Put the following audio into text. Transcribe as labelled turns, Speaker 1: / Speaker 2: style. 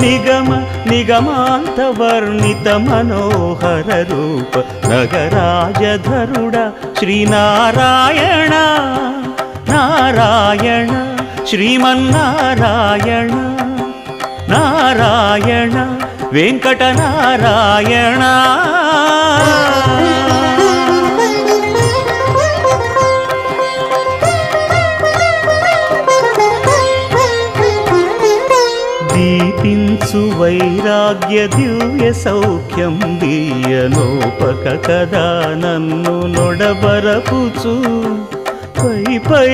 Speaker 1: నిగమ నిగమాంత వర్ణిత మనోహర రూప నగరాజధరుడ శ్రీనారాయణ నారాయణ శ్రీమన్నారాయణ నారాయణ వెంకటనారాయణ. దీపించు వైరాగ్య దివ్య సౌఖ్యం దీయనోపక కదా నన్ను నొడబరపుచు పై పై